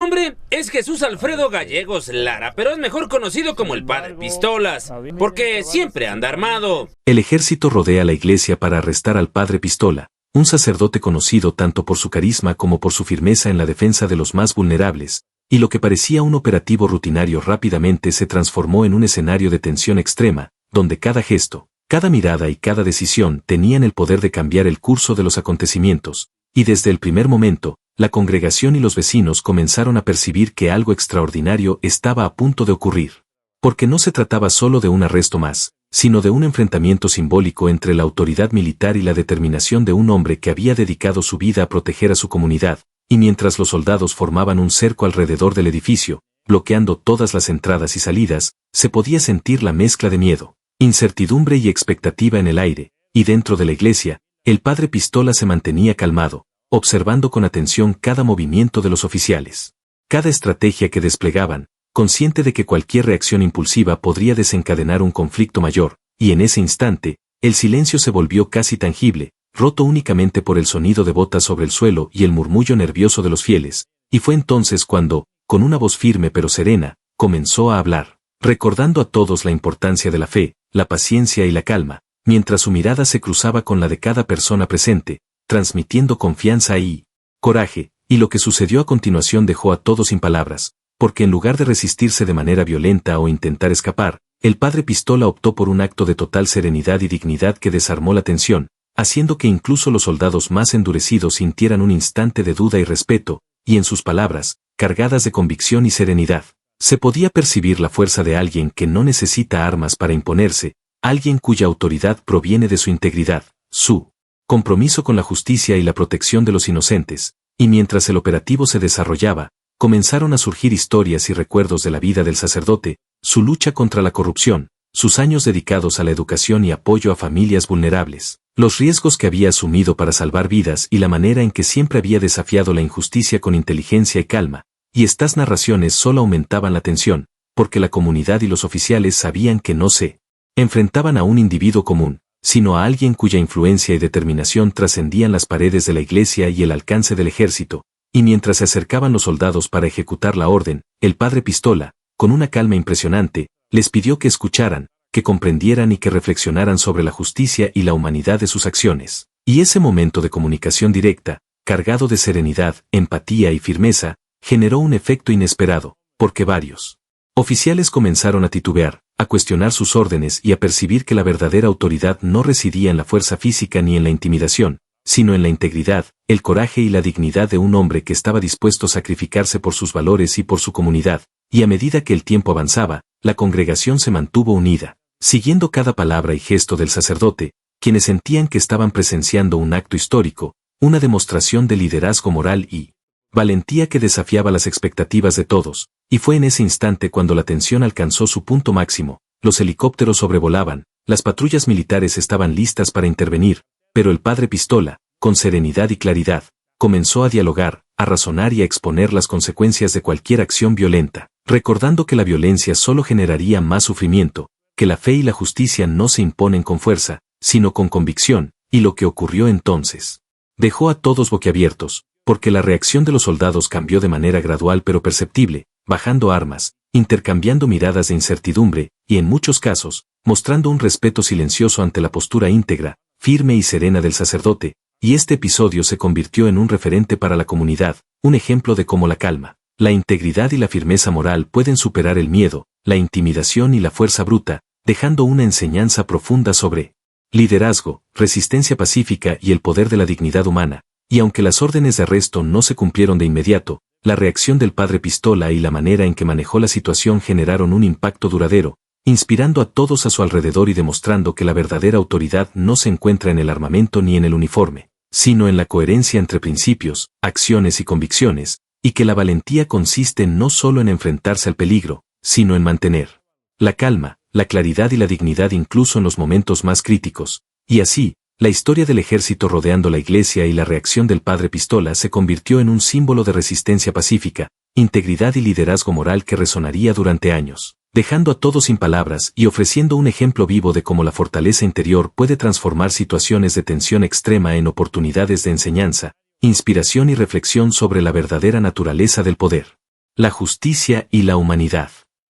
nombre es Jesús Alfredo Gallegos Lara, pero es mejor conocido como el Padre Pistolas, porque siempre anda armado. El ejército rodea la iglesia para arrestar al Padre Pistola, un sacerdote conocido tanto por su carisma como por su firmeza en la defensa de los más vulnerables, y lo que parecía un operativo rutinario rápidamente se transformó en un escenario de tensión extrema, donde cada gesto, cada mirada y cada decisión tenían el poder de cambiar el curso de los acontecimientos, y desde el primer momento, la congregación y los vecinos comenzaron a percibir que algo extraordinario estaba a punto de ocurrir. Porque no se trataba solo de un arresto más, sino de un enfrentamiento simbólico entre la autoridad militar y la determinación de un hombre que había dedicado su vida a proteger a su comunidad, y mientras los soldados formaban un cerco alrededor del edificio, bloqueando todas las entradas y salidas, se podía sentir la mezcla de miedo, incertidumbre y expectativa en el aire, y dentro de la iglesia, el Padre Pistola se mantenía calmado, observando con atención cada movimiento de los oficiales, cada estrategia que desplegaban, consciente de que cualquier reacción impulsiva podría desencadenar un conflicto mayor, y en ese instante, el silencio se volvió casi tangible, roto únicamente por el sonido de botas sobre el suelo y el murmullo nervioso de los fieles, y fue entonces cuando, con una voz firme pero serena, comenzó a hablar, recordando a todos la importancia de la fe, la paciencia y la calma, mientras su mirada se cruzaba con la de cada persona presente, transmitiendo confianza y coraje, y lo que sucedió a continuación dejó a todos sin palabras, porque en lugar de resistirse de manera violenta o intentar escapar, el Padre Pistola optó por un acto de total serenidad y dignidad que desarmó la tensión, haciendo que incluso los soldados más endurecidos sintieran un instante de duda y respeto, y en sus palabras, cargadas de convicción y serenidad, se podía percibir la fuerza de alguien que no necesita armas para imponerse, alguien cuya autoridad proviene de su integridad, su compromiso con la justicia y la protección de los inocentes, y mientras el operativo se desarrollaba, comenzaron a surgir historias y recuerdos de la vida del sacerdote, su lucha contra la corrupción, sus años dedicados a la educación y apoyo a familias vulnerables, los riesgos que había asumido para salvar vidas y la manera en que siempre había desafiado la injusticia con inteligencia y calma, y estas narraciones solo aumentaban la tensión, porque la comunidad y los oficiales sabían que no se enfrentaban a un individuo común, sino a alguien cuya influencia y determinación trascendían las paredes de la iglesia y el alcance del ejército, y mientras se acercaban los soldados para ejecutar la orden, el Padre Pistola, con una calma impresionante, les pidió que escucharan, que comprendieran y que reflexionaran sobre la justicia y la humanidad de sus acciones. Y ese momento de comunicación directa, cargado de serenidad, empatía y firmeza, generó un efecto inesperado, porque varios oficiales comenzaron a titubear, a cuestionar sus órdenes y a percibir que la verdadera autoridad no residía en la fuerza física ni en la intimidación, sino en la integridad, el coraje y la dignidad de un hombre que estaba dispuesto a sacrificarse por sus valores y por su comunidad, y a medida que el tiempo avanzaba, la congregación se mantuvo unida, siguiendo cada palabra y gesto del sacerdote, quienes sentían que estaban presenciando un acto histórico, una demostración de liderazgo moral y valentía que desafiaba las expectativas de todos, y fue en ese instante cuando la tensión alcanzó su punto máximo, los helicópteros sobrevolaban, las patrullas militares estaban listas para intervenir, pero el Padre Pistola, con serenidad y claridad, comenzó a dialogar, a razonar y a exponer las consecuencias de cualquier acción violenta, recordando que la violencia solo generaría más sufrimiento, que la fe y la justicia no se imponen con fuerza, sino con convicción, y lo que ocurrió entonces dejó a todos boquiabiertos, porque la reacción de los soldados cambió de manera gradual pero perceptible, bajando armas, intercambiando miradas de incertidumbre, y en muchos casos, mostrando un respeto silencioso ante la postura íntegra, firme y serena del sacerdote, y este episodio se convirtió en un referente para la comunidad, un ejemplo de cómo la calma, la integridad y la firmeza moral pueden superar el miedo, la intimidación y la fuerza bruta, dejando una enseñanza profunda sobre liderazgo, resistencia pacífica y el poder de la dignidad humana, y aunque las órdenes de arresto no se cumplieron de inmediato, la reacción del Padre Pistola y la manera en que manejó la situación generaron un impacto duradero, inspirando a todos a su alrededor y demostrando que la verdadera autoridad no se encuentra en el armamento ni en el uniforme, sino en la coherencia entre principios, acciones y convicciones, y que la valentía consiste no solo en enfrentarse al peligro, sino en mantener la calma, la claridad y la dignidad incluso en los momentos más críticos, y así, la historia del ejército rodeando la iglesia y la reacción del Padre Pistola se convirtió en un símbolo de resistencia pacífica, integridad y liderazgo moral que resonaría durante años, dejando a todos sin palabras y ofreciendo un ejemplo vivo de cómo la fortaleza interior puede transformar situaciones de tensión extrema en oportunidades de enseñanza, inspiración y reflexión sobre la verdadera naturaleza del poder. la justicia y la humanidad.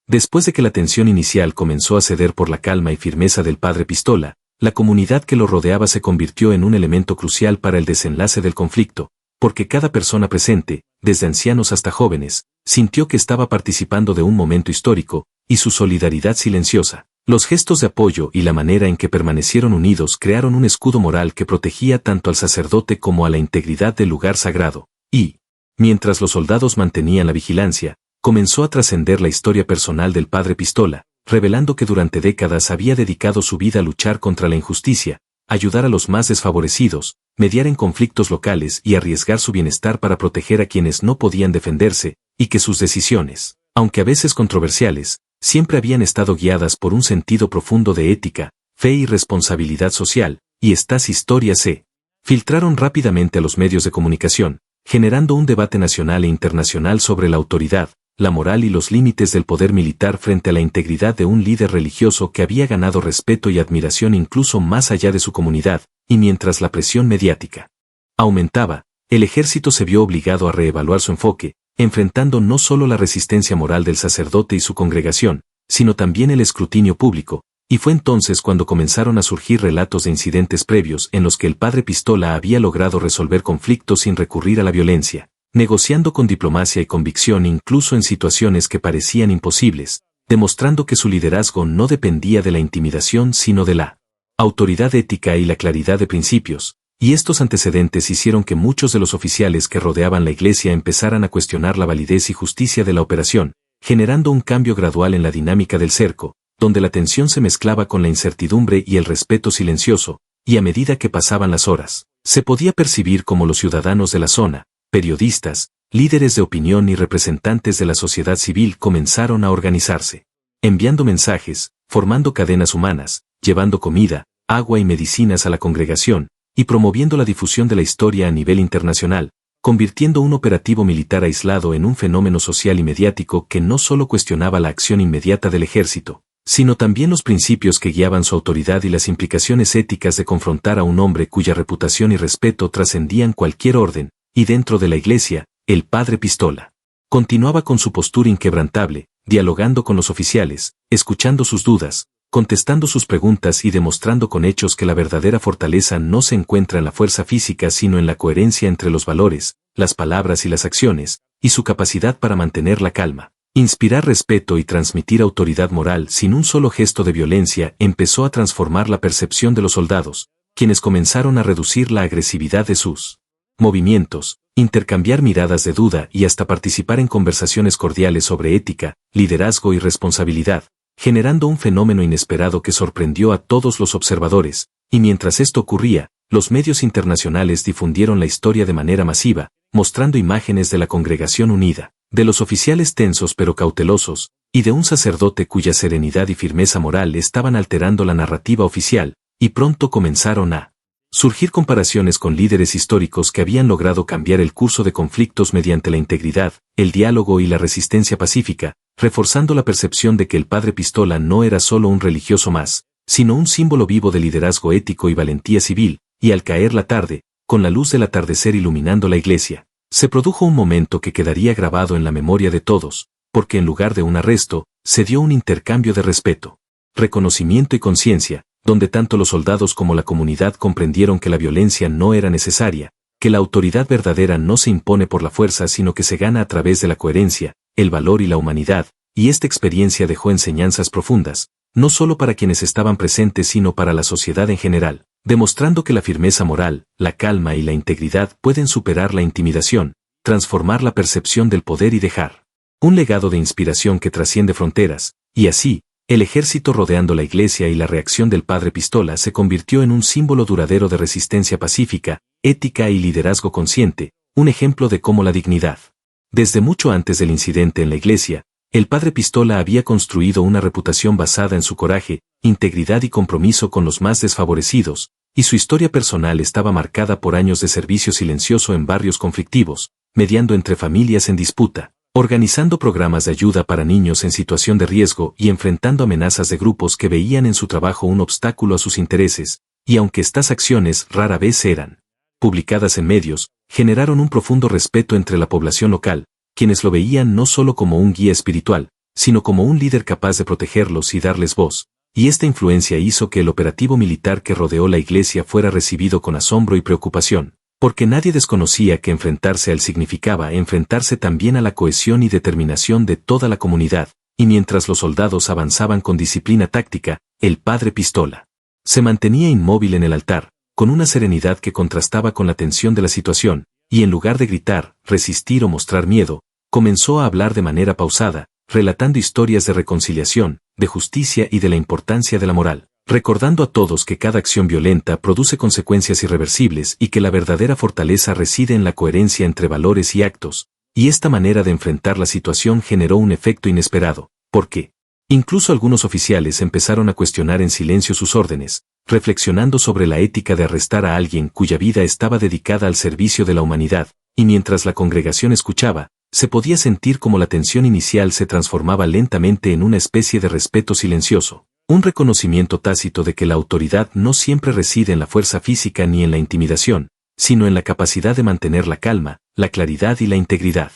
Después de que la tensión inicial comenzó a ceder por la calma y firmeza del padre Pistola, la comunidad que lo rodeaba se convirtió en un elemento crucial para el desenlace del conflicto, porque cada persona presente, desde ancianos hasta jóvenes, sintió que estaba participando de un momento histórico, y su solidaridad silenciosa, los gestos de apoyo y la manera en que permanecieron unidos crearon un escudo moral que protegía tanto al sacerdote como a la integridad del lugar sagrado, y, mientras los soldados mantenían la vigilancia, comenzó a trascender la historia personal del padre Pistola, revelando que durante décadas había dedicado su vida a luchar contra la injusticia, ayudar a los más desfavorecidos, mediar en conflictos locales y arriesgar su bienestar para proteger a quienes no podían defenderse, y que sus decisiones, aunque a veces controversiales, siempre habían estado guiadas por un sentido profundo de ética, fe y responsabilidad social, y estas historias se filtraron rápidamente a los medios de comunicación, generando un debate nacional e internacional sobre la autoridad, la moral y los límites del poder militar frente a la integridad de un líder religioso que había ganado respeto y admiración incluso más allá de su comunidad, y mientras la presión mediática aumentaba, el ejército se vio obligado a reevaluar su enfoque, enfrentando no solo la resistencia moral del sacerdote y su congregación, sino también el escrutinio público, y fue entonces cuando comenzaron a surgir relatos de incidentes previos en los que el padre Pistola había logrado resolver conflictos sin recurrir a la violencia, negociando con diplomacia y convicción incluso en situaciones que parecían imposibles, demostrando que su liderazgo no dependía de la intimidación sino de la autoridad ética y la claridad de principios, y estos antecedentes hicieron que muchos de los oficiales que rodeaban la iglesia empezaran a cuestionar la validez y justicia de la operación, generando un cambio gradual en la dinámica del cerco, donde la tensión se mezclaba con la incertidumbre y el respeto silencioso, y a medida que pasaban las horas, se podía percibir cómo los ciudadanos de la zona, periodistas, líderes de opinión y representantes de la sociedad civil comenzaron a organizarse, enviando mensajes, formando cadenas humanas, llevando comida, agua y medicinas a la congregación, y promoviendo la difusión de la historia a nivel internacional, convirtiendo un operativo militar aislado en un fenómeno social y mediático que no solo cuestionaba la acción inmediata del ejército, sino también los principios que guiaban su autoridad y las implicaciones éticas de confrontar a un hombre cuya reputación y respeto trascendían cualquier orden, y dentro de la iglesia, el padre Pistola continuaba con su postura inquebrantable, dialogando con los oficiales, escuchando sus dudas, contestando sus preguntas y demostrando con hechos que la verdadera fortaleza no se encuentra en la fuerza física sino en la coherencia entre los valores, las palabras y las acciones, y su capacidad para mantener la calma, inspirar respeto y transmitir autoridad moral sin un solo gesto de violencia empezó a transformar la percepción de los soldados, quienes comenzaron a reducir la agresividad de sus movimientos, intercambiar miradas de duda y hasta participar en conversaciones cordiales sobre ética, liderazgo y responsabilidad, generando un fenómeno inesperado que sorprendió a todos los observadores, y mientras esto ocurría, los medios internacionales difundieron la historia de manera masiva, mostrando imágenes de la congregación unida, de los oficiales tensos pero cautelosos, y de un sacerdote cuya serenidad y firmeza moral estaban alterando la narrativa oficial, y pronto comenzaron a surgir comparaciones con líderes históricos que habían logrado cambiar el curso de conflictos mediante la integridad, el diálogo y la resistencia pacífica, reforzando la percepción de que el padre Pistola no era solo un religioso más, sino un símbolo vivo de liderazgo ético y valentía civil, y al caer la tarde, con la luz del atardecer iluminando la iglesia, se produjo un momento que quedaría grabado en la memoria de todos, porque en lugar de un arresto, se dio un intercambio de respeto, reconocimiento y conciencia, donde tanto los soldados como la comunidad comprendieron que la violencia no era necesaria, que la autoridad verdadera no se impone por la fuerza sino que se gana a través de la coherencia, el valor y la humanidad, y esta experiencia dejó enseñanzas profundas, no solo para quienes estaban presentes sino para la sociedad en general, demostrando que la firmeza moral, la calma y la integridad pueden superar la intimidación, transformar la percepción del poder y dejar un legado de inspiración que trasciende fronteras, y así, el ejército rodeando la iglesia y la reacción del padre Pistola se convirtió en un símbolo duradero de resistencia pacífica, ética y liderazgo consciente, un ejemplo de cómo la dignidad. Desde mucho antes del incidente en la iglesia, el padre Pistola había construido una reputación basada en su coraje, integridad y compromiso con los más desfavorecidos, y su historia personal estaba marcada por años de servicio silencioso en barrios conflictivos, mediando entre familias en disputa, organizando programas de ayuda para niños en situación de riesgo y enfrentando amenazas de grupos que veían en su trabajo un obstáculo a sus intereses, y aunque estas acciones rara vez eran publicadas en medios, generaron un profundo respeto entre la población local, quienes lo veían no solo como un guía espiritual, sino como un líder capaz de protegerlos y darles voz, y esta influencia hizo que el operativo militar que rodeó la iglesia fuera recibido con asombro y preocupación, porque nadie desconocía que enfrentarse a él significaba enfrentarse también a la cohesión y determinación de toda la comunidad, y mientras los soldados avanzaban con disciplina táctica, el padre Pistola se mantenía inmóvil en el altar, con una serenidad que contrastaba con la tensión de la situación, y en lugar de gritar, resistir o mostrar miedo, comenzó a hablar de manera pausada, relatando historias de reconciliación, de justicia y de la importancia de la moral, recordando a todos que cada acción violenta produce consecuencias irreversibles y que la verdadera fortaleza reside en la coherencia entre valores y actos, y esta manera de enfrentar la situación generó un efecto inesperado, porque incluso algunos oficiales empezaron a cuestionar en silencio sus órdenes, reflexionando sobre la ética de arrestar a alguien cuya vida estaba dedicada al servicio de la humanidad, y mientras la congregación escuchaba, se podía sentir como la tensión inicial se transformaba lentamente en una especie de respeto silencioso, un reconocimiento tácito de que la autoridad no siempre reside en la fuerza física ni en la intimidación, sino en la capacidad de mantener la calma, la claridad y la integridad.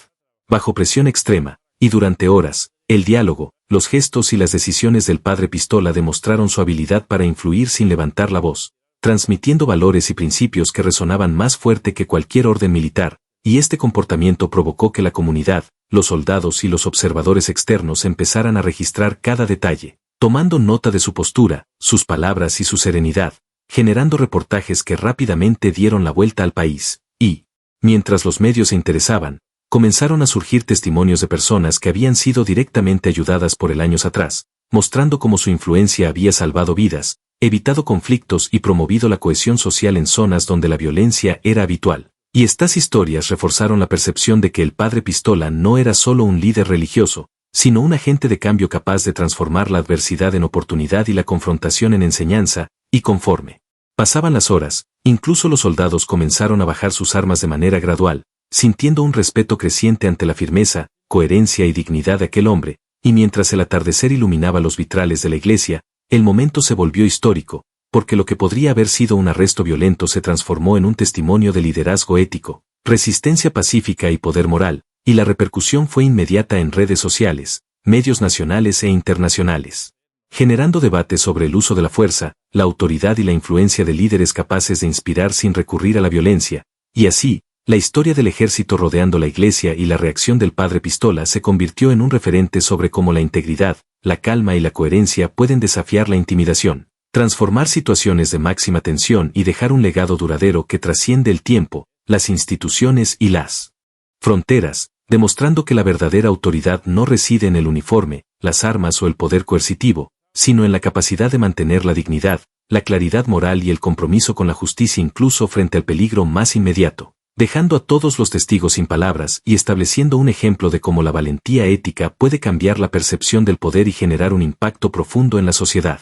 Bajo presión extrema, y durante horas, el diálogo, los gestos y las decisiones del padre Pistola demostraron su habilidad para influir sin levantar la voz, transmitiendo valores y principios que resonaban más fuerte que cualquier orden militar, y este comportamiento provocó que la comunidad, los soldados y los observadores externos empezaran a registrar cada detalle, tomando nota de su postura, sus palabras y su serenidad, generando reportajes que rápidamente dieron la vuelta al país, y, mientras los medios se interesaban, comenzaron a surgir testimonios de personas que habían sido directamente ayudadas por él años atrás, mostrando cómo su influencia había salvado vidas, evitado conflictos y promovido la cohesión social en zonas donde la violencia era habitual. Y estas historias reforzaron la percepción de que el padre Pistola no era solo un líder religioso, sino un agente de cambio capaz de transformar la adversidad en oportunidad y la confrontación en enseñanza, y conforme pasaban las horas, incluso los soldados comenzaron a bajar sus armas de manera gradual, sintiendo un respeto creciente ante la firmeza, coherencia y dignidad de aquel hombre, y mientras el atardecer iluminaba los vitrales de la iglesia, el momento se volvió histórico, porque lo que podría haber sido un arresto violento se transformó en un testimonio de liderazgo ético, resistencia pacífica y poder moral, y la repercusión fue inmediata en redes sociales, medios nacionales e internacionales, generando debates sobre el uso de la fuerza, la autoridad y la influencia de líderes capaces de inspirar sin recurrir a la violencia, y así, la historia del ejército rodeando la iglesia y la reacción del padre Pistola se convirtió en un referente sobre cómo la integridad, la calma y la coherencia pueden desafiar la intimidación, transformar situaciones de máxima tensión y dejar un legado duradero que trasciende el tiempo, las instituciones y las fronteras, demostrando que la verdadera autoridad no reside en el uniforme, las armas o el poder coercitivo, sino en la capacidad de mantener la dignidad, la claridad moral y el compromiso con la justicia incluso frente al peligro más inmediato, dejando a todos los testigos sin palabras y estableciendo un ejemplo de cómo la valentía ética puede cambiar la percepción del poder y generar un impacto profundo en la sociedad.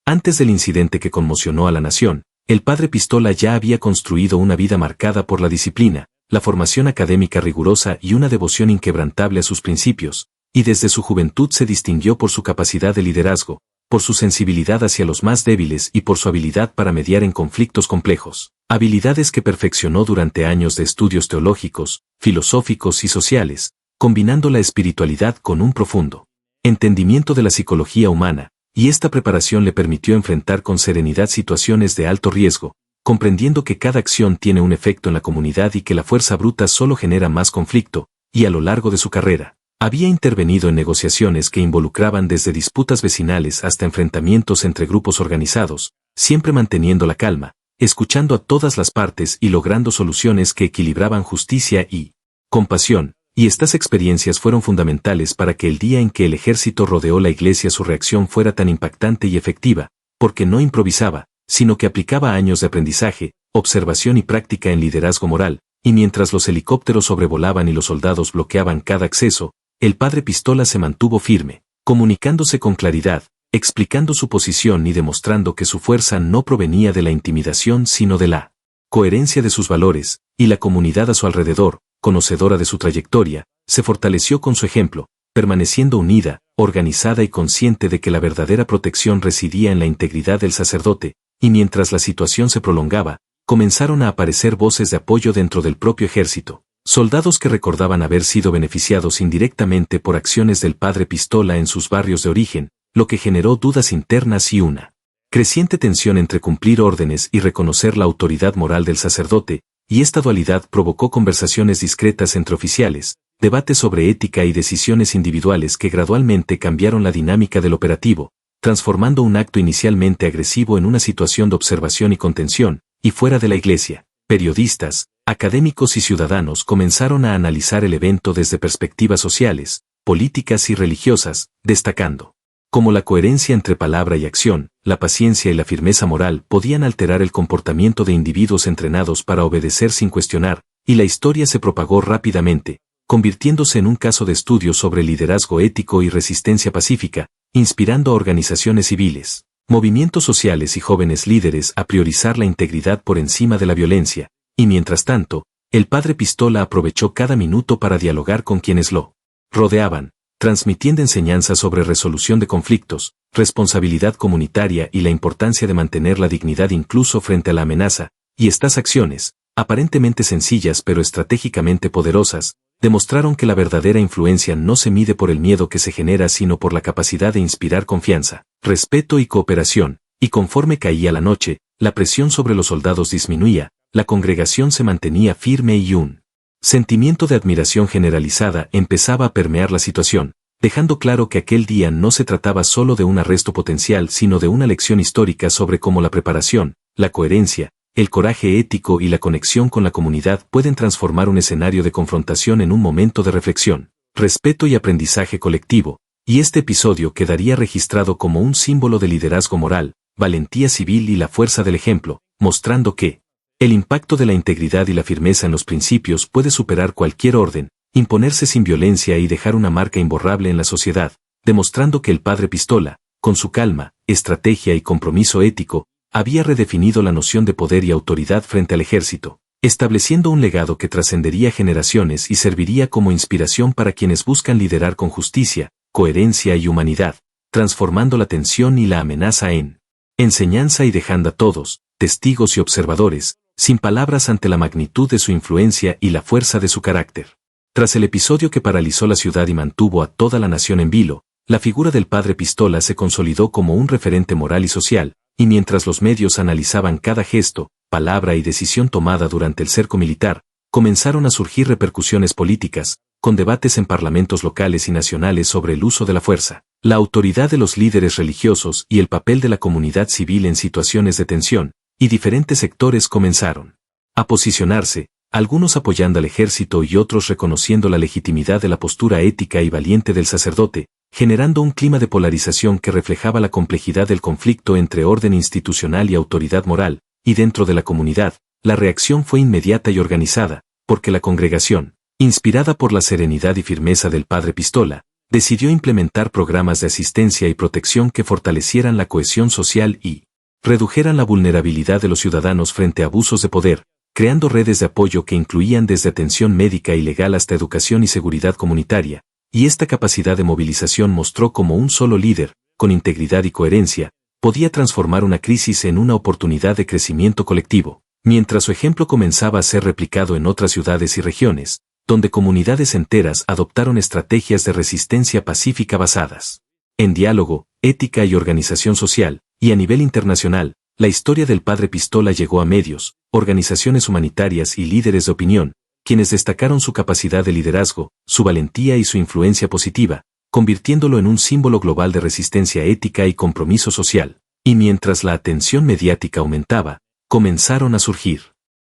Antes del incidente que conmocionó a la nación, el padre Pistola ya había construido una vida marcada por la disciplina, la formación académica rigurosa y una devoción inquebrantable a sus principios, y desde su juventud se distinguió por su capacidad de liderazgo, por su sensibilidad hacia los más débiles y por su habilidad para mediar en conflictos complejos, habilidades que perfeccionó durante años de estudios teológicos, filosóficos y sociales, combinando la espiritualidad con un profundo entendimiento de la psicología humana, y esta preparación le permitió enfrentar con serenidad situaciones de alto riesgo, comprendiendo que cada acción tiene un efecto en la comunidad y que la fuerza bruta solo genera más conflicto, y a lo largo de su carrera, había intervenido en negociaciones que involucraban desde disputas vecinales hasta enfrentamientos entre grupos organizados, siempre manteniendo la calma, escuchando a todas las partes y logrando soluciones que equilibraban justicia y compasión, y estas experiencias fueron fundamentales para que el día en que el ejército rodeó la iglesia su reacción fuera tan impactante y efectiva, porque no improvisaba, sino que aplicaba años de aprendizaje, observación y práctica en liderazgo moral, y mientras los helicópteros sobrevolaban y los soldados bloqueaban cada acceso, el padre Pistola se mantuvo firme, comunicándose con claridad, explicando su posición y demostrando que su fuerza no provenía de la intimidación sino de la coherencia de sus valores, y la comunidad a su alrededor, conocedora de su trayectoria, se fortaleció con su ejemplo, permaneciendo unida, organizada y consciente de que la verdadera protección residía en la integridad del sacerdote, y mientras la situación se prolongaba, comenzaron a aparecer voces de apoyo dentro del propio ejército, Soldados que recordaban haber sido beneficiados indirectamente por acciones del padre Pistola en sus barrios de origen, lo que generó dudas internas y una creciente tensión entre cumplir órdenes y reconocer la autoridad moral del sacerdote, y esta dualidad provocó conversaciones discretas entre oficiales, debates sobre ética y decisiones individuales que gradualmente cambiaron la dinámica del operativo, transformando un acto inicialmente agresivo en una situación de observación y contención, y fuera de la iglesia. Periodistas, académicos y ciudadanos comenzaron a analizar el evento desde perspectivas sociales, políticas y religiosas, destacando cómo la coherencia entre palabra y acción, la paciencia y la firmeza moral podían alterar el comportamiento de individuos entrenados para obedecer sin cuestionar, y la historia se propagó rápidamente, convirtiéndose en un caso de estudio sobre liderazgo ético y resistencia pacífica, inspirando a organizaciones civiles, movimientos sociales y jóvenes líderes a priorizar la integridad por encima de la violencia, y mientras tanto, el padre Pistola aprovechó cada minuto para dialogar con quienes lo rodeaban, transmitiendo enseñanzas sobre resolución de conflictos, responsabilidad comunitaria y la importancia de mantener la dignidad incluso frente a la amenaza, y estas acciones, aparentemente sencillas pero estratégicamente poderosas, demostraron que la verdadera influencia no se mide por el miedo que se genera sino por la capacidad de inspirar confianza, respeto y cooperación, y conforme caía la noche, la presión sobre los soldados disminuía, la congregación se mantenía firme y un sentimiento de admiración generalizada empezaba a permear la situación, dejando claro que aquel día no se trataba solo de un arresto potencial sino de una lección histórica sobre cómo la preparación, la coherencia, el coraje ético y la conexión con la comunidad pueden transformar un escenario de confrontación en un momento de reflexión, respeto y aprendizaje colectivo, y este episodio quedaría registrado como un símbolo de liderazgo moral, valentía civil y la fuerza del ejemplo, mostrando que el impacto de la integridad y la firmeza en los principios puede superar cualquier orden, imponerse sin violencia y dejar una marca imborrable en la sociedad, demostrando que el padre Pistola, con su calma, estrategia y compromiso ético, había redefinido la noción de poder y autoridad frente al ejército, estableciendo un legado que trascendería generaciones y serviría como inspiración para quienes buscan liderar con justicia, coherencia y humanidad, transformando la tensión y la amenaza en enseñanza y dejando a todos, testigos y observadores, sin palabras ante la magnitud de su influencia y la fuerza de su carácter. Tras el episodio que paralizó la ciudad y mantuvo a toda la nación en vilo, la figura del padre Pistola se consolidó como un referente moral y social, y mientras los medios analizaban cada gesto, palabra y decisión tomada durante el cerco militar, comenzaron a surgir repercusiones políticas, con debates en parlamentos locales y nacionales sobre el uso de la fuerza, la autoridad de los líderes religiosos y el papel de la comunidad civil en situaciones de tensión, y diferentes sectores comenzaron a posicionarse, algunos apoyando al ejército y otros reconociendo la legitimidad de la postura ética y valiente del sacerdote, generando un clima de polarización que reflejaba la complejidad del conflicto entre orden institucional y autoridad moral, y dentro de la comunidad, la reacción fue inmediata y organizada, porque la congregación, inspirada por la serenidad y firmeza del padre Pistola, decidió implementar programas de asistencia y protección que fortalecieran la cohesión social y redujeran la vulnerabilidad de los ciudadanos frente a abusos de poder, creando redes de apoyo que incluían desde atención médica y legal hasta educación y seguridad comunitaria, y esta capacidad de movilización mostró cómo un solo líder, con integridad y coherencia, podía transformar una crisis en una oportunidad de crecimiento colectivo, mientras su ejemplo comenzaba a ser replicado en otras ciudades y regiones, donde comunidades enteras adoptaron estrategias de resistencia pacífica basadas en diálogo, ética y organización social, y a nivel internacional, la historia del padre Pistola llegó a medios, organizaciones humanitarias y líderes de opinión, quienes destacaron su capacidad de liderazgo, su valentía y su influencia positiva, convirtiéndolo en un símbolo global de resistencia ética y compromiso social. Y mientras la atención mediática aumentaba, comenzaron a surgir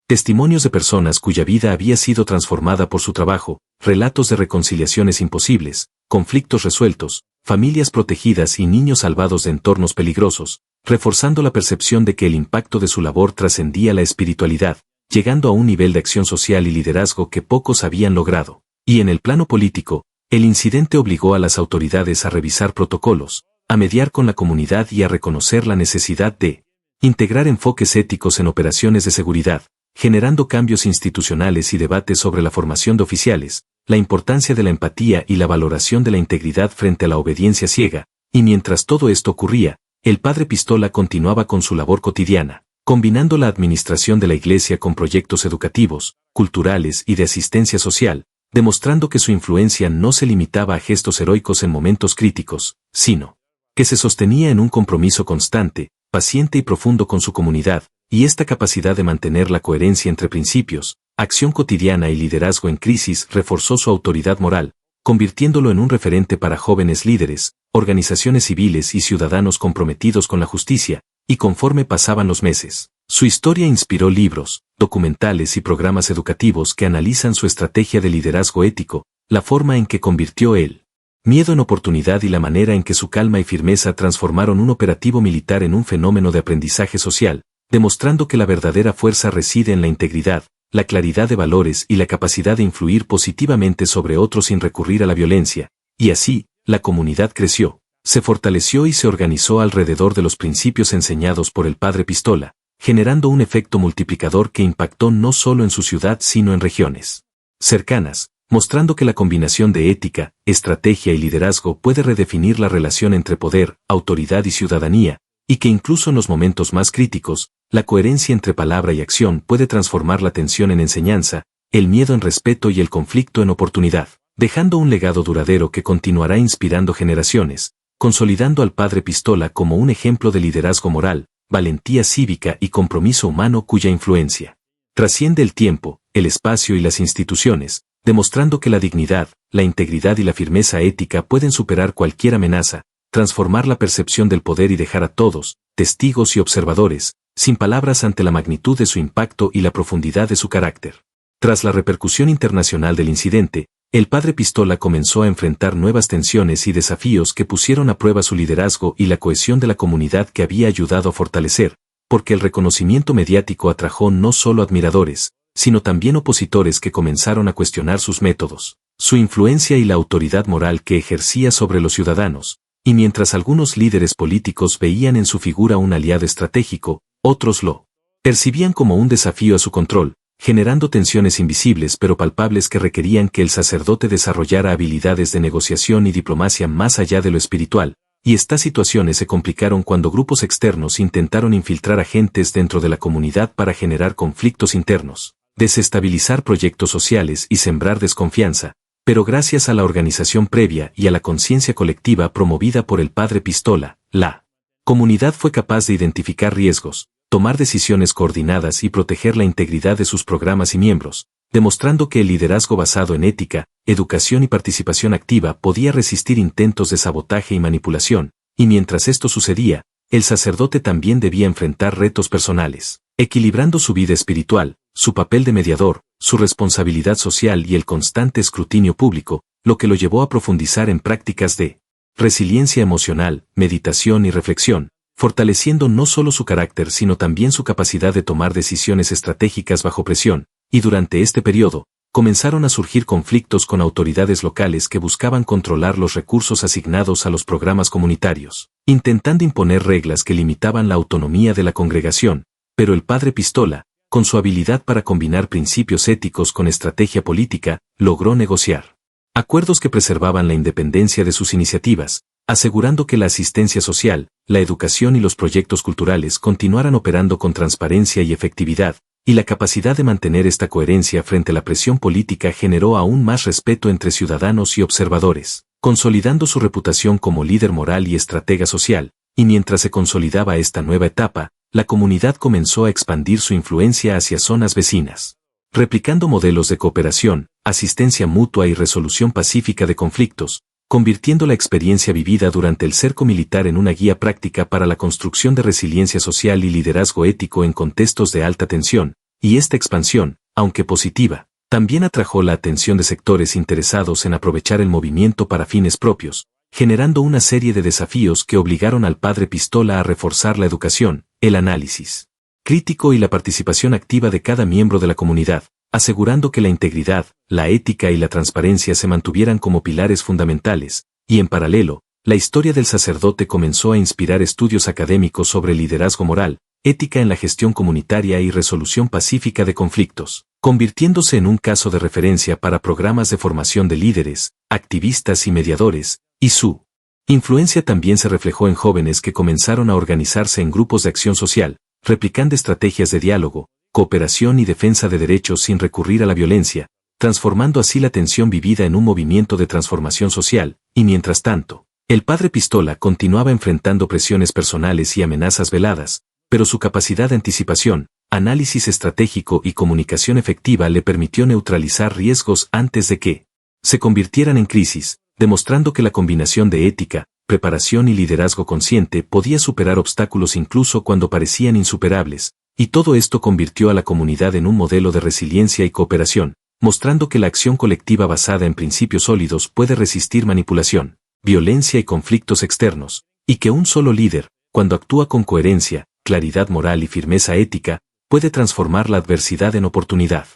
testimonios de personas cuya vida había sido transformada por su trabajo, relatos de reconciliaciones imposibles, conflictos resueltos, familias protegidas y niños salvados de entornos peligrosos, reforzando la percepción de que el impacto de su labor trascendía la espiritualidad, llegando a un nivel de acción social y liderazgo que pocos habían logrado. Y en el plano político, el incidente obligó a las autoridades a revisar protocolos, a mediar con la comunidad y a reconocer la necesidad de integrar enfoques éticos en operaciones de seguridad, generando cambios institucionales y debates sobre la formación de oficiales, la importancia de la empatía y la valoración de la integridad frente a la obediencia ciega, y mientras todo esto ocurría, el padre Pistola continuaba con su labor cotidiana, combinando la administración de la iglesia con proyectos educativos, culturales y de asistencia social, demostrando que su influencia no se limitaba a gestos heroicos en momentos críticos, sino que se sostenía en un compromiso constante, paciente y profundo con su comunidad, y esta capacidad de mantener la coherencia entre principios, acción cotidiana y liderazgo en crisis reforzó su autoridad moral, convirtiéndolo en un referente para jóvenes líderes, organizaciones civiles y ciudadanos comprometidos con la justicia, y conforme pasaban los meses, su historia inspiró libros, documentales y programas educativos que analizan su estrategia de liderazgo ético, la forma en que convirtió el miedo en oportunidad y la manera en que su calma y firmeza transformaron un operativo militar en un fenómeno de aprendizaje social, demostrando que la verdadera fuerza reside en la integridad, la claridad de valores y la capacidad de influir positivamente sobre otros sin recurrir a la violencia, y así, la comunidad creció, se fortaleció y se organizó alrededor de los principios enseñados por el padre Pistola, generando un efecto multiplicador que impactó no solo en su ciudad sino en regiones cercanas, mostrando que la combinación de ética, estrategia y liderazgo puede redefinir la relación entre poder, autoridad y ciudadanía, y que incluso en los momentos más críticos, la coherencia entre palabra y acción puede transformar la tensión en enseñanza, el miedo en respeto y el conflicto en oportunidad, dejando un legado duradero que continuará inspirando generaciones, consolidando al padre Pistola como un ejemplo de liderazgo moral, valentía cívica y compromiso humano cuya influencia trasciende el tiempo, el espacio y las instituciones, demostrando que la dignidad, la integridad y la firmeza ética pueden superar cualquier amenaza, transformar la percepción del poder y dejar a todos, testigos y observadores, sin palabras ante la magnitud de su impacto y la profundidad de su carácter. Tras la repercusión internacional del incidente, el padre Pistola comenzó a enfrentar nuevas tensiones y desafíos que pusieron a prueba su liderazgo y la cohesión de la comunidad que había ayudado a fortalecer, porque el reconocimiento mediático atrajo no solo admiradores, sino también opositores que comenzaron a cuestionar sus métodos, su influencia y la autoridad moral que ejercía sobre los ciudadanos, y mientras algunos líderes políticos veían en su figura un aliado estratégico, otros lo percibían como un desafío a su control, generando tensiones invisibles pero palpables que requerían que el sacerdote desarrollara habilidades de negociación y diplomacia más allá de lo espiritual, y estas situaciones se complicaron cuando grupos externos intentaron infiltrar agentes dentro de la comunidad para generar conflictos internos, desestabilizar proyectos sociales y sembrar desconfianza, pero gracias a la organización previa y a la conciencia colectiva promovida por el padre Pistola, la comunidad fue capaz de identificar riesgos, tomar decisiones coordinadas y proteger la integridad de sus programas y miembros, demostrando que el liderazgo basado en ética, educación y participación activa podía resistir intentos de sabotaje y manipulación, y mientras esto sucedía, el sacerdote también debía enfrentar retos personales, equilibrando su vida espiritual, su papel de mediador, su responsabilidad social y el constante escrutinio público, lo que lo llevó a profundizar en prácticas de resiliencia emocional, meditación y reflexión, fortaleciendo no solo su carácter sino también su capacidad de tomar decisiones estratégicas bajo presión, y durante este periodo, comenzaron a surgir conflictos con autoridades locales que buscaban controlar los recursos asignados a los programas comunitarios, intentando imponer reglas que limitaban la autonomía de la congregación, pero el padre Pistola, con su habilidad para combinar principios éticos con estrategia política, logró negociar acuerdos que preservaban la independencia de sus iniciativas, asegurando que la asistencia social, la educación y los proyectos culturales continuaran operando con transparencia y efectividad, y la capacidad de mantener esta coherencia frente a la presión política generó aún más respeto entre ciudadanos y observadores, consolidando su reputación como líder moral y estratega social, y mientras se consolidaba esta nueva etapa, la comunidad comenzó a expandir su influencia hacia zonas vecinas, replicando modelos de cooperación, asistencia mutua y resolución pacífica de conflictos, convirtiendo la experiencia vivida durante el cerco militar en una guía práctica para la construcción de resiliencia social y liderazgo ético en contextos de alta tensión, y esta expansión, aunque positiva, también atrajo la atención de sectores interesados en aprovechar el movimiento para fines propios, generando una serie de desafíos que obligaron al padre Pistola a reforzar la educación, el análisis crítico y la participación activa de cada miembro de la comunidad, asegurando que la integridad, la ética y la transparencia se mantuvieran como pilares fundamentales, y en paralelo, la historia del sacerdote comenzó a inspirar estudios académicos sobre liderazgo moral, ética en la gestión comunitaria y resolución pacífica de conflictos, convirtiéndose en un caso de referencia para programas de formación de líderes, activistas y mediadores, y su influencia también se reflejó en jóvenes que comenzaron a organizarse en grupos de acción social, replicando estrategias de diálogo, cooperación y defensa de derechos sin recurrir a la violencia, transformando así la tensión vivida en un movimiento de transformación social, y mientras tanto, el padre Pistola continuaba enfrentando presiones personales y amenazas veladas, pero su capacidad de anticipación, análisis estratégico y comunicación efectiva le permitió neutralizar riesgos antes de que se convirtieran en crisis, demostrando que la combinación de ética, preparación y liderazgo consciente podía superar obstáculos incluso cuando parecían insuperables, y todo esto convirtió a la comunidad en un modelo de resiliencia y cooperación, mostrando que la acción colectiva basada en principios sólidos puede resistir manipulación, violencia y conflictos externos, y que un solo líder, cuando actúa con coherencia, claridad moral y firmeza ética, puede transformar la adversidad en oportunidad,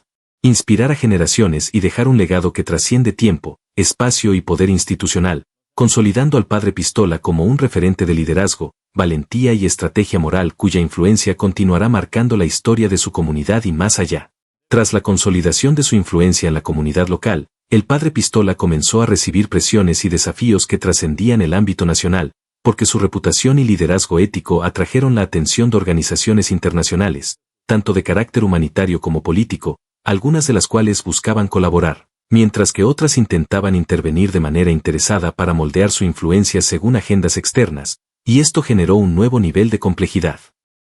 inspirar a generaciones y dejar un legado que trasciende tiempo, espacio y poder institucional, consolidando al padre Pistola como un referente de liderazgo, valentía y estrategia moral cuya influencia continuará marcando la historia de su comunidad y más allá. Tras la consolidación de su influencia en la comunidad local, el padre Pistola comenzó a recibir presiones y desafíos que trascendían el ámbito nacional, porque su reputación y liderazgo ético atrajeron la atención de organizaciones internacionales, tanto de carácter humanitario como político, algunas de las cuales buscaban colaborar, mientras que otras intentaban intervenir de manera interesada para moldear su influencia según agendas externas, y esto generó un nuevo nivel de complejidad,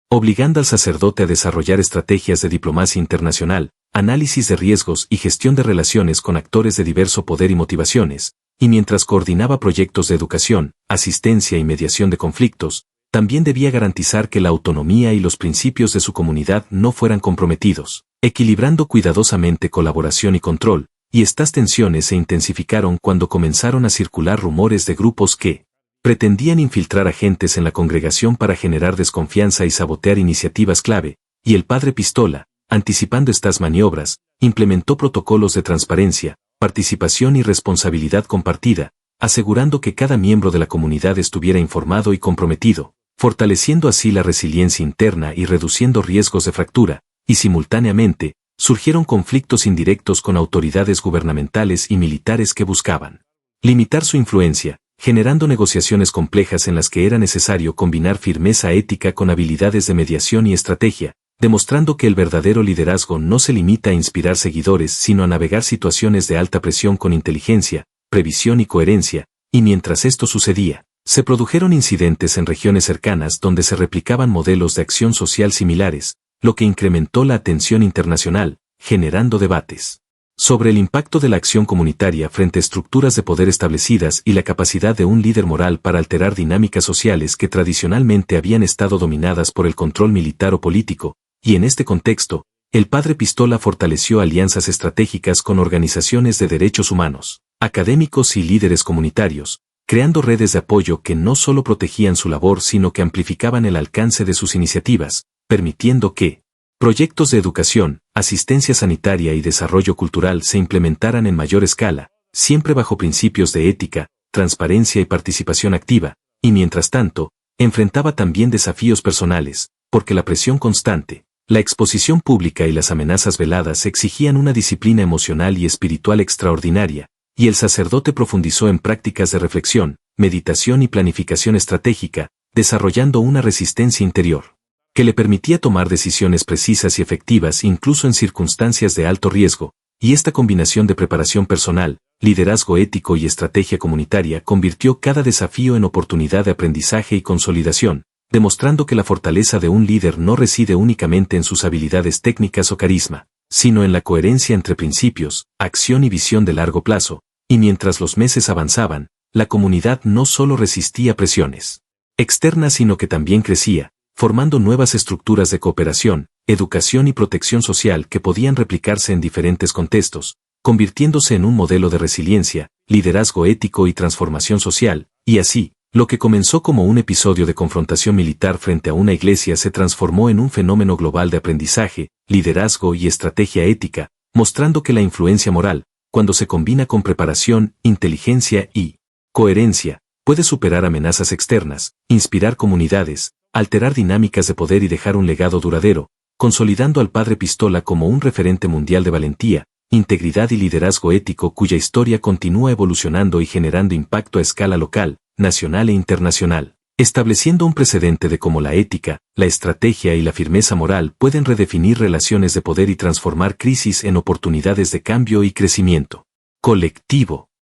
obligando al sacerdote a desarrollar estrategias de diplomacia internacional, análisis de riesgos y gestión de relaciones con actores de diverso poder y motivaciones, y mientras coordinaba proyectos de educación, asistencia y mediación de conflictos, también debía garantizar que la autonomía y los principios de su comunidad no fueran comprometidos, equilibrando cuidadosamente colaboración y control, y estas tensiones se intensificaron cuando comenzaron a circular rumores de grupos que pretendían infiltrar agentes en la congregación para generar desconfianza y sabotear iniciativas clave, y el padre Pistola, anticipando estas maniobras, implementó protocolos de transparencia, participación y responsabilidad compartida, asegurando que cada miembro de la comunidad estuviera informado y comprometido, fortaleciendo así la resiliencia interna y reduciendo riesgos de fractura, y simultáneamente, surgieron conflictos indirectos con autoridades gubernamentales y militares que buscaban limitar su influencia, generando negociaciones complejas en las que era necesario combinar firmeza ética con habilidades de mediación y estrategia, demostrando que el verdadero liderazgo no se limita a inspirar seguidores sino a navegar situaciones de alta presión con inteligencia, previsión y coherencia, y mientras esto sucedía, se produjeron incidentes en regiones cercanas donde se replicaban modelos de acción social similares, lo que incrementó la atención internacional, generando debates sobre el impacto de la acción comunitaria frente a estructuras de poder establecidas y la capacidad de un líder moral para alterar dinámicas sociales que tradicionalmente habían estado dominadas por el control militar o político, y en este contexto, el padre Pistola fortaleció alianzas estratégicas con organizaciones de derechos humanos, académicos y líderes comunitarios, creando redes de apoyo que no solo protegían su labor sino que amplificaban el alcance de sus iniciativas, permitiendo que proyectos de educación, asistencia sanitaria y desarrollo cultural se implementaran en mayor escala, siempre bajo principios de ética, transparencia y participación activa, y mientras tanto, enfrentaba también desafíos personales, porque la presión constante, la exposición pública y las amenazas veladas exigían una disciplina emocional y espiritual extraordinaria, y el sacerdote profundizó en prácticas de reflexión, meditación y planificación estratégica, desarrollando una resistencia interior que le permitía tomar decisiones precisas y efectivas incluso en circunstancias de alto riesgo, y esta combinación de preparación personal, liderazgo ético y estrategia comunitaria convirtió cada desafío en oportunidad de aprendizaje y consolidación, demostrando que la fortaleza de un líder no reside únicamente en sus habilidades técnicas o carisma, sino en la coherencia entre principios, acción y visión de largo plazo, y mientras los meses avanzaban, la comunidad no solo resistía presiones externas sino que también crecía, formando nuevas estructuras de cooperación, educación y protección social que podían replicarse en diferentes contextos, convirtiéndose en un modelo de resiliencia, liderazgo ético y transformación social, y así, lo que comenzó como un episodio de confrontación militar frente a una iglesia se transformó en un fenómeno global de aprendizaje, liderazgo y estrategia ética, mostrando que la influencia moral, cuando se combina con preparación, inteligencia y coherencia, puede superar amenazas externas, inspirar comunidades, alterar dinámicas de poder y dejar un legado duradero, consolidando al padre Pistola como un referente mundial de valentía, integridad y liderazgo ético cuya historia continúa evolucionando y generando impacto a escala local, nacional e internacional. estableciendo un precedente de cómo la ética, la estrategia y la firmeza moral pueden redefinir relaciones de poder y transformar crisis en oportunidades de cambio y crecimiento colectivo.